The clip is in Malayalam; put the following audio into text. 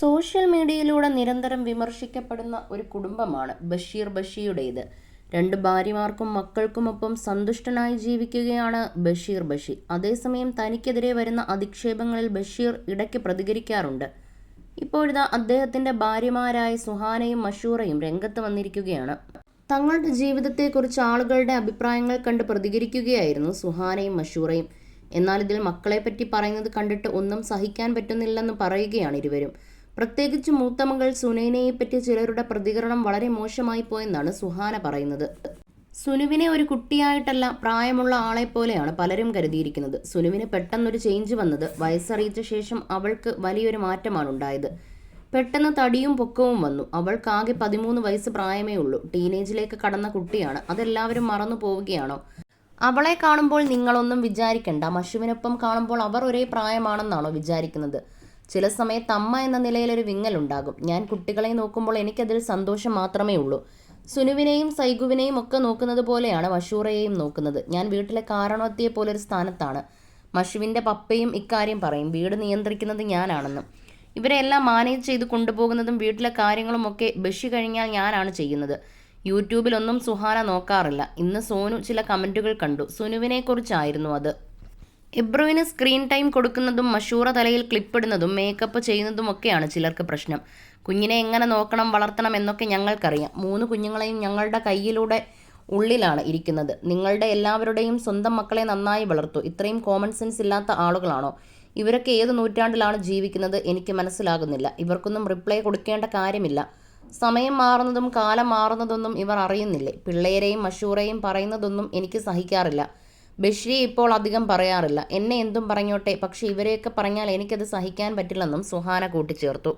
സോഷ്യൽ മീഡിയയിലൂടെ നിരന്തരം വിമർശിക്കപ്പെടുന്ന ഒരു കുടുംബമാണ് ബഷീർ ബഷിയുടേത്. 2 ഭാര്യമാർക്കും മക്കൾക്കുമൊപ്പം സന്തുഷ്ടനായി ജീവിക്കുകയാണ് ബഷീർ ബഷി. അതേസമയം തനിക്കെതിരെ വരുന്ന അധിക്ഷേപങ്ങളിൽ ബഷീർ ഇടയ്ക്ക് പ്രതികരിക്കാറുണ്ട്. ഇപ്പോഴിതാ അദ്ദേഹത്തിന്റെ ഭാര്യമാരായ സുഹാനയും മഷൂറയും രംഗത്ത് വന്നിരിക്കുകയാണ്. തങ്ങളുടെ ജീവിതത്തെക്കുറിച്ച് ആളുകളുടെ അഭിപ്രായങ്ങൾ കണ്ട് പ്രതികരിക്കുകയായിരുന്നു സുഹാനയും മഷൂറയും. എന്നാൽ ഇതിൽ മക്കളെപ്പറ്റി പറയുന്നത് കണ്ടിട്ട് ഒന്നും സഹിക്കാൻ പറ്റുന്നില്ലെന്ന് പറയുകയാണ് ഇരുവരും. പ്രത്യേകിച്ച് മൂത്ത മകൾ സുനൈനയെപ്പറ്റി ചിലരുടെ പ്രതികരണം വളരെ മോശമായി പോയെന്നാണ് സുഹാന പറയുന്നത്. സുനുവിനെ ഒരു കുട്ടിയായിട്ടല്ല, പ്രായമുള്ള ആളെപ്പോലെയാണ് പലരും കരുതിയിരിക്കുന്നത്. സുനുവിന് പെട്ടെന്നൊരു ചേഞ്ച് വന്നത് വയസ്സറിയിച്ച ശേഷം അവൾക്ക് വലിയൊരു മാറ്റമാണ് ഉണ്ടായത്. പെട്ടെന്ന് തടിയും പൊക്കവും വന്നു. അവൾക്കാകെ 13 വയസ്സ് പ്രായമേ ഉള്ളൂ. ടീനേജിലേക്ക് കടന്ന കുട്ടിയാണ്. അതെല്ലാവരും മറന്നു പോവുകയാണോ? അവളെ കാണുമ്പോൾ നിങ്ങളൊന്നും വിചാരിക്കണ്ട, മഷുവിനൊപ്പം കാണുമ്പോൾ അവർ ഒരേ പ്രായമാണെന്നാണോ വിചാരിക്കുന്നത്? ചില സമയത്ത് അമ്മ എന്ന നിലയിലൊരു വിങ്ങലുണ്ടാകും. ഞാൻ കുട്ടികളെ നോക്കുമ്പോൾ എനിക്കതിൽ സന്തോഷം മാത്രമേ ഉള്ളൂ. സുനുവിനെയും സൈഗുവിനെയും ഒക്കെ നോക്കുന്നത് പോലെയാണ് മഷൂറയെയും നോക്കുന്നത്. ഞാൻ വീട്ടിലെ കാരണവത്തിയെ പോലൊരു സ്ഥാനത്താണ്. മഷുവിൻ്റെ പപ്പയും ഇക്കാര്യം പറയും, വീട് നിയന്ത്രിക്കുന്നത് ഞാനാണെന്നും. ഇവരെല്ലാം മാനേജ് ചെയ്ത് കൊണ്ടുപോകുന്നതും വീട്ടിലെ കാര്യങ്ങളുമൊക്കെ ബഷി കഴിഞ്ഞാൽ ഞാനാണ് ചെയ്യുന്നത്. യൂട്യൂബിലൊന്നും സുഹാന നോക്കാറില്ല. ഇന്ന് സോനു ചില കമൻറ്റുകൾ കണ്ടു. സുനുവിനെക്കുറിച്ചായിരുന്നു അത്. ഇബ്രുവിന് സ്ക്രീൻ ടൈം കൊടുക്കുന്നതും മഷൂറ തലയിൽ ക്ലിപ്പിടുന്നതും മേക്കപ്പ് ചെയ്യുന്നതുമൊക്കെയാണ് ചിലർക്ക് പ്രശ്നം. കുഞ്ഞിനെ എങ്ങനെ നോക്കണം, വളർത്തണം എന്നൊക്കെ ഞങ്ങൾക്കറിയാം. 3 കുഞ്ഞുങ്ങളെയും ഞങ്ങളുടെ കയ്യിലൂടെ ഉള്ളിലാണ് ഇരിക്കുന്നത്. നിങ്ങളുടെ എല്ലാവരുടെയും സ്വന്തം മക്കളെ നന്നായി വളർത്തു. ഇത്രയും കോമൺ സെൻസ് ഇല്ലാത്ത ആളുകളാണോ? ഇവരൊക്കെ ഏത് നൂറ്റാണ്ടിലാണ് ജീവിക്കുന്നത്? എനിക്ക് മനസ്സിലാകുന്നില്ല. ഇവർക്കൊന്നും റിപ്ലൈ കൊടുക്കേണ്ട കാര്യമില്ല. സമയം മാറുന്നതും കാലം മാറുന്നതൊന്നും ഇവർ അറിയുന്നില്ലേ? പിള്ളേരെയും മഷൂറയും പറയുന്നതൊന്നും എനിക്ക് സഹിക്കാറില്ല. ബഷീർ ഇപ്പോൾ അധികം പറയാറില്ല. എന്നെ എന്തും പറഞ്ഞോട്ടെ, പക്ഷേ ഇവരെയൊക്കെ പറഞ്ഞാൽ എനിക്കത് സഹിക്കാൻ പറ്റില്ലെന്നും സുഹാന കൂട്ടിച്ചേർത്തു.